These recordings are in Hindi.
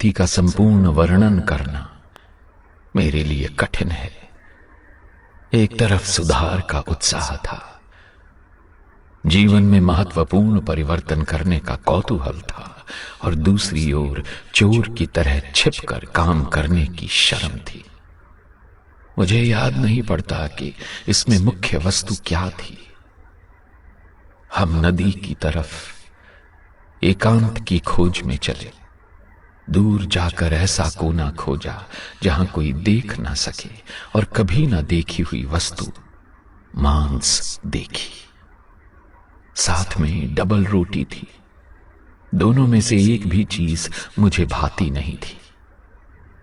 व्यक्ति का संपूर्ण वर्णन करना मेरे लिए कठिन है। एक तरफ सुधार का उत्साह था, जीवन में महत्वपूर्ण परिवर्तन करने का कौतूहल था, और दूसरी ओर चोर की तरह छिपकर काम करने की शर्म थी। मुझे याद नहीं पड़ता कि इसमें मुख्य वस्तु क्या थी। हम नदी की तरफ एकांत की खोज में चले, दूर जाकर ऐसा कोना खोजा जहां कोई देख ना सके, और कभी ना देखी हुई वस्तु मांस देखी। साथ में डबल रोटी थी। दोनों में से एक भी चीज मुझे भाती नहीं थी।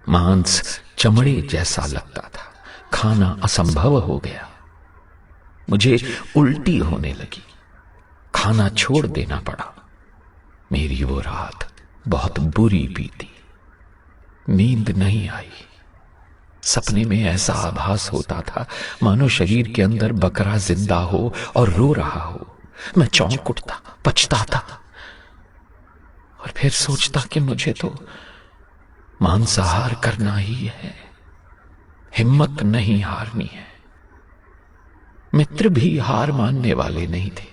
मांस चमड़े जैसा लगता था, खाना असंभव हो गया। मुझे उल्टी होने लगी, खाना छोड़ देना पड़ा। मेरी वो रात बहुत बुरी बीती। नींद नहीं आई। सपने में ऐसा आभास होता था मानो शरीर के अंदर बकरा जिंदा हो और रो रहा हो। मैं चौंक उठता, पछताता, और फिर सोचता कि मुझे तो मांसाहार करना ही है, हिम्मत नहीं हारनी है। मित्र भी हार मानने वाले नहीं थे।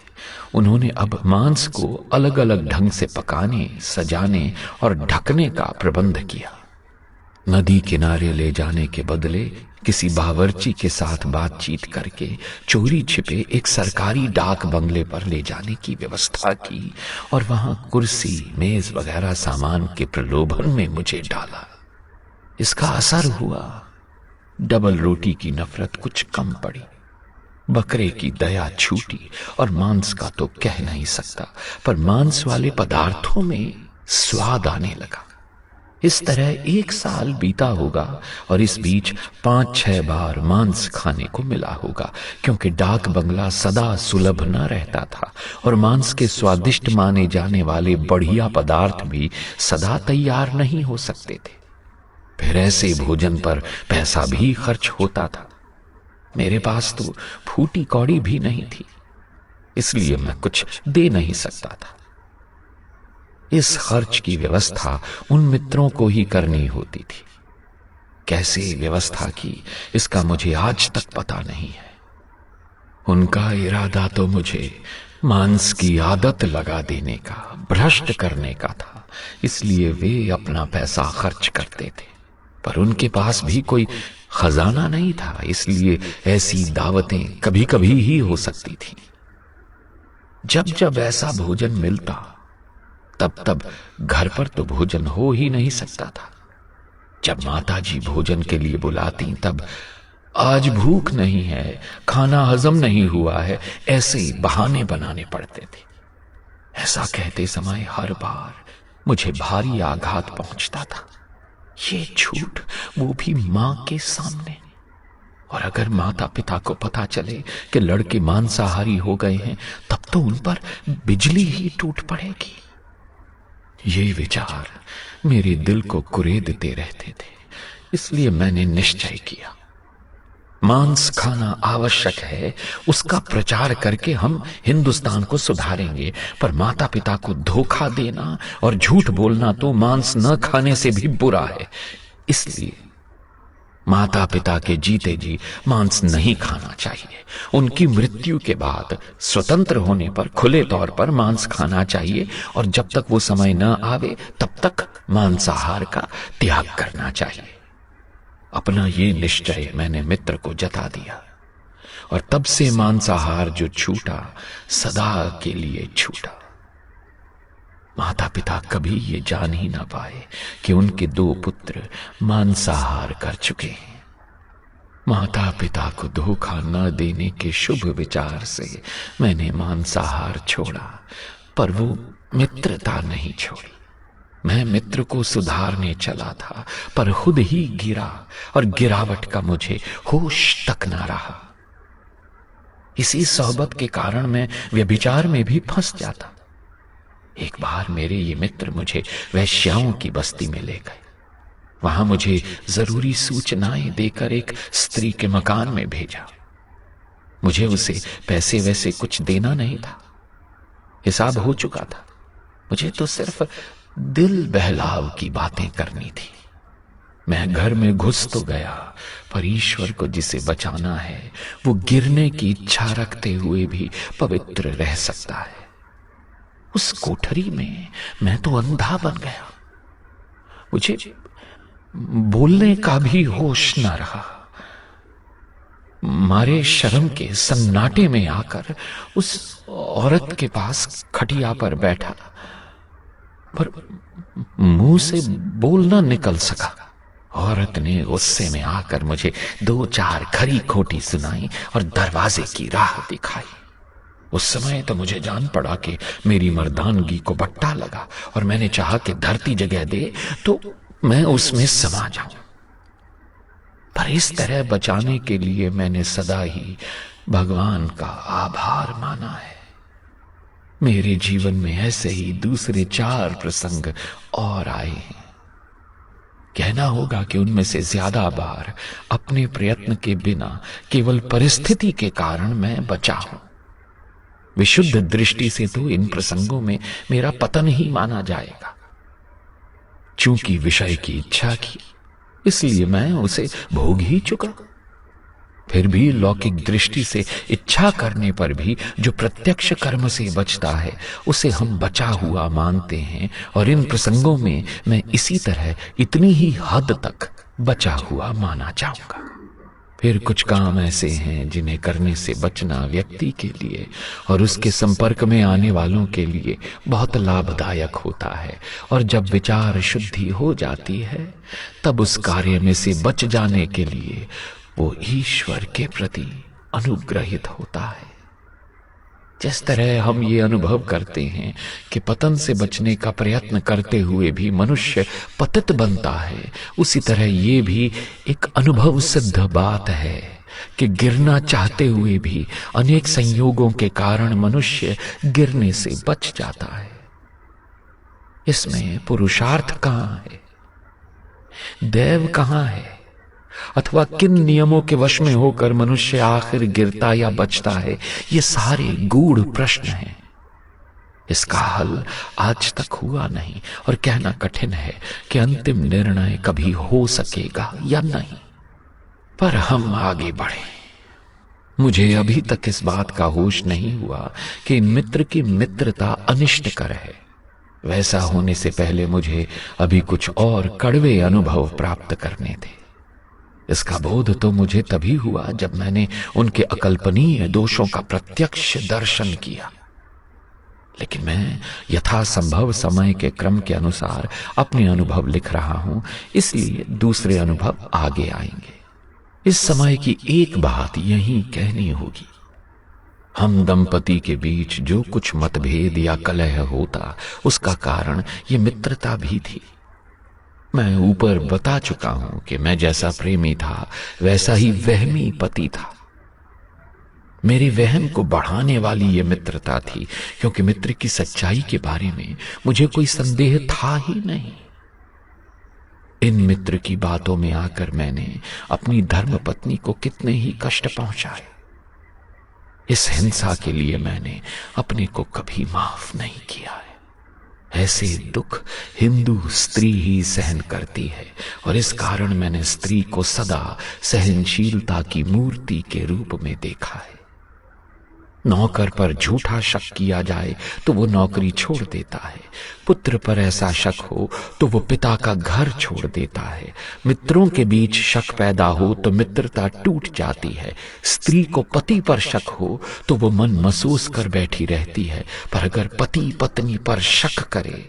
उन्होंने अब मांस को अलग अलग ढंग से पकाने, सजाने और ढकने का प्रबंध किया। नदी किनारे ले जाने के बदले किसी बावर्ची के साथ बातचीत करके चोरी छिपे एक सरकारी डाक बंगले पर ले जाने की व्यवस्था की, और वहां कुर्सी, मेज वगैरह सामान के प्रलोभन में मुझे डाला। इसका असर हुआ। डबल रोटी की नफरत कुछ कम पड़ी, बकरे की दया छूटी, और मांस का तो कह नहीं सकता, पर मांस वाले पदार्थों में स्वाद आने लगा। इस तरह 1 साल बीता होगा, और इस बीच 5-6 बार मांस खाने को मिला होगा, क्योंकि डाक बंगला सदा सुलभ न रहता था, और मांस के स्वादिष्ट माने जाने वाले बढ़िया पदार्थ भी सदा तैयार नहीं हो सकते थे। फिर ऐसे भोजन पर पैसा भी खर्च होता था। मेरे पास तो फूटी कौड़ी भी नहीं थी, इसलिए मैं कुछ दे नहीं सकता था। इस खर्च की व्यवस्था उन मित्रों को ही करनी होती थी। कैसे व्यवस्था की, इसका मुझे आज तक पता नहीं है। उनका इरादा तो मुझे मांस की आदत लगा देने का, भ्रष्ट करने का था, इसलिए वे अपना पैसा खर्च करते थे। पर उनके पास भी कोई खजाना नहीं था, इसलिए ऐसी दावतें कभी कभी ही हो सकती थी। जब जब ऐसा भोजन मिलता, तब तब घर पर तो भोजन हो ही नहीं सकता था। जब माताजी भोजन के लिए बुलाती, तब आज भूख नहीं है, खाना हजम नहीं हुआ है, ऐसे बहाने बनाने पड़ते थे। ऐसा कहते समय हर बार मुझे भारी आघात पहुंचता था। ये झूठ, वो भी मां के सामने। और अगर माता पिता को पता चले कि लड़के मांसाहारी हो गए हैं, तब तो उन पर बिजली ही टूट पड़ेगी। ये विचार मेरे दिल को कुरेदते रहते थे, इसलिए मैंने निश्चय किया, मांस खाना आवश्यक है, उसका प्रचार करके हम हिंदुस्तान को सुधारेंगे। पर माता पिता को धोखा देना और झूठ बोलना तो मांस न खाने से भी बुरा है। इसलिए माता पिता के जीते जी मांस नहीं खाना चाहिए। उनकी मृत्यु के बाद स्वतंत्र होने पर खुले तौर पर मांस खाना चाहिए, और जब तक वो समय न आवे तब तक मांसाहार का त्याग करना चाहिए। अपना ये निश्चय मैंने मित्र को जता दिया, और तब से मांसाहार जो छूटा, सदा के लिए छूटा। माता पिता कभी ये जान ही ना पाए कि उनके 2 पुत्र मांसाहार कर चुके हैं। माता पिता को धोखा न देने के शुभ विचार से मैंने मांसाहार छोड़ा, पर वो मित्रता नहीं छोड़ी। मैं मित्र को सुधारने चला था, पर खुद ही गिरा, और गिरावट का मुझे होश तक ना रहा। इसी सोहबत के कारण मैं व्यभिचार में भी फंस जाता। एक बार मेरे ये मित्र मुझे वैश्याओं की बस्ती में ले गए। वहां मुझे जरूरी सूचनाएं देकर एक स्त्री के मकान में भेजा। मुझे उसे पैसे वैसे कुछ देना नहीं था, हिसाब हो चुका था। मुझे तो सिर्फ दिल बहलाव की बातें करनी थी। मैं घर में घुस तो गया, पर ईश्वर को जिसे बचाना है वो गिरने की इच्छा रखते हुए भी पवित्र रह सकता है। उस कोठरी में मैं तो अंधा बन गया। मुझे बोलने का भी होश न रहा। मारे शर्म के सन्नाटे में आकर उस औरत के पास खटिया पर बैठा, पर मुंह से बोलना निकल सका। औरत ने गुस्से में आकर मुझे 2-4 खरी खोटी सुनाई और दरवाजे की राह दिखाई। उस समय तो मुझे जान पड़ा कि मेरी मर्दानगी को बट्टा लगा और मैंने चाहा कि धरती जगह दे तो मैं उसमें समा जाऊं। पर इस तरह बचाने के लिए मैंने सदा ही भगवान का आभार माना है। मेरे जीवन में ऐसे ही दूसरे 4 प्रसंग और आए हैं। कहना होगा कि उनमें से ज्यादा बार अपने प्रयत्न के बिना केवल परिस्थिति के कारण मैं बचा हूं। विशुद्ध दृष्टि से तो इन प्रसंगों में मेरा पतन ही माना जाएगा। चूंकि विषय की इच्छा की, इसलिए मैं उसे भोग ही चुका। फिर भी लौकिक दृष्टि से इच्छा करने पर भी जो प्रत्यक्ष कर्म से बचता है उसे हम बचा हुआ मानते हैं, और इन प्रसंगों में मैं इसी तरह इतनी ही हद तक बचा हुआ माना जाऊंगा। फिर कुछ काम ऐसे हैं जिन्हें करने से बचना व्यक्ति के लिए और उसके संपर्क में आने वालों के लिए बहुत लाभदायक होता है, और जब विचार शुद्धि हो जाती है तब उस कार्य में से बच जाने के लिए वो ईश्वर के प्रति अनुग्रहित होता है। जिस तरह हम ये अनुभव करते हैं कि पतन से बचने का प्रयत्न करते हुए भी मनुष्य पतित बनता है, उसी तरह ये भी एक अनुभव सिद्ध बात है कि गिरना चाहते हुए भी अनेक संयोगों के कारण मनुष्य गिरने से बच जाता है। इसमें पुरुषार्थ कहां है, दैव कहां है, अथवा किन नियमों के वश में होकर मनुष्य आखिर गिरता या बचता है, ये सारे गूढ़ प्रश्न हैं। इसका हल आज तक हुआ नहीं, और कहना कठिन है कि अंतिम निर्णय कभी हो सकेगा या नहीं। पर हम आगे बढ़े। मुझे अभी तक इस बात का होश नहीं हुआ कि मित्र की मित्रता अनिष्टकर है। वैसा होने से पहले मुझे अभी कुछ और कड़वे अनुभव प्राप्त करने थे। इसका बोध तो मुझे तभी हुआ जब मैंने उनके अकल्पनीय दोषों का प्रत्यक्ष दर्शन किया। लेकिन मैं यथासंभव समय के क्रम के अनुसार अपने अनुभव लिख रहा हूं, इसलिए दूसरे अनुभव आगे आएंगे। इस समय की एक बात यहीं कहनी होगी। हम दंपति के बीच जो कुछ मतभेद या कलह होता, उसका कारण ये मित्रता भी थी। मैं ऊपर बता चुका हूं कि मैं जैसा प्रेमी था वैसा ही वहमी पति था। मेरी वहम को बढ़ाने वाली यह मित्रता थी, क्योंकि मित्र की सच्चाई के बारे में मुझे कोई संदेह था ही नहीं। इन मित्र की बातों में आकर मैंने अपनी धर्मपत्नी को कितने ही कष्ट पहुंचाए। इस हिंसा के लिए मैंने अपने को कभी माफ नहीं किया है। ऐसे दुख हिंदू स्त्री ही सहन करती है, और इस कारण मैंने स्त्री को सदा सहनशीलता की मूर्ति के रूप में देखा है। नौकर पर झूठा शक किया जाए तो वो नौकरी छोड़ देता है, पुत्र पर ऐसा शक हो तो वो पिता का घर छोड़ देता है, मित्रों के बीच शक पैदा हो तो मित्रता टूट जाती है, स्त्री को पति पर शक हो तो वो मन महसूस कर बैठी रहती है, पर अगर पति पत्नी पर शक करे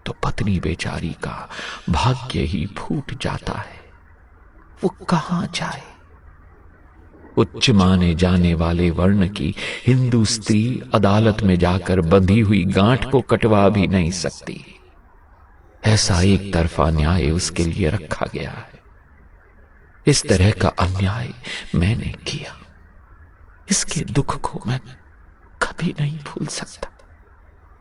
तो पत्नी बेचारी का भाग्य ही फूट जाता है। वो कहां जाए? उच्च माने जाने वाले वर्ण की हिंदू स्त्री अदालत में जाकर बंधी हुई गांठ को कटवा भी नहीं सकती। ऐसा एक तरफा न्याय उसके लिए रखा गया है। इस तरह का अन्याय मैंने किया। इसके दुख को मैं कभी नहीं भूल सकता।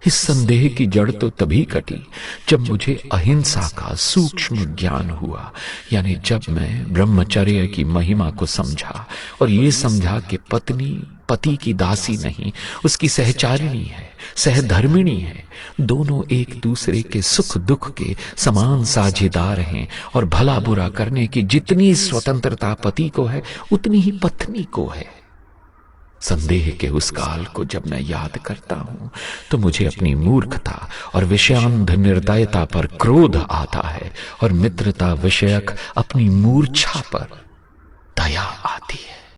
इस संदेह की जड़ तो तभी कटी जब मुझे अहिंसा का सूक्ष्म ज्ञान हुआ, यानी जब मैं ब्रह्मचर्य की महिमा को समझा और ये समझा कि पत्नी पति की दासी नहीं, उसकी सहचारिणी है, सहधर्मिणी है। दोनों एक दूसरे के सुख दुख के समान साझेदार हैं और भला बुरा करने की जितनी स्वतंत्रता पति को है उतनी ही पत्नी को है। संदेह के उस काल को जब मैं याद करता हूं तो मुझे अपनी मूर्खता और विषयांध निर्दयता पर क्रोध आता है और मित्रता विषयक अपनी मूर्छा पर दया आती है।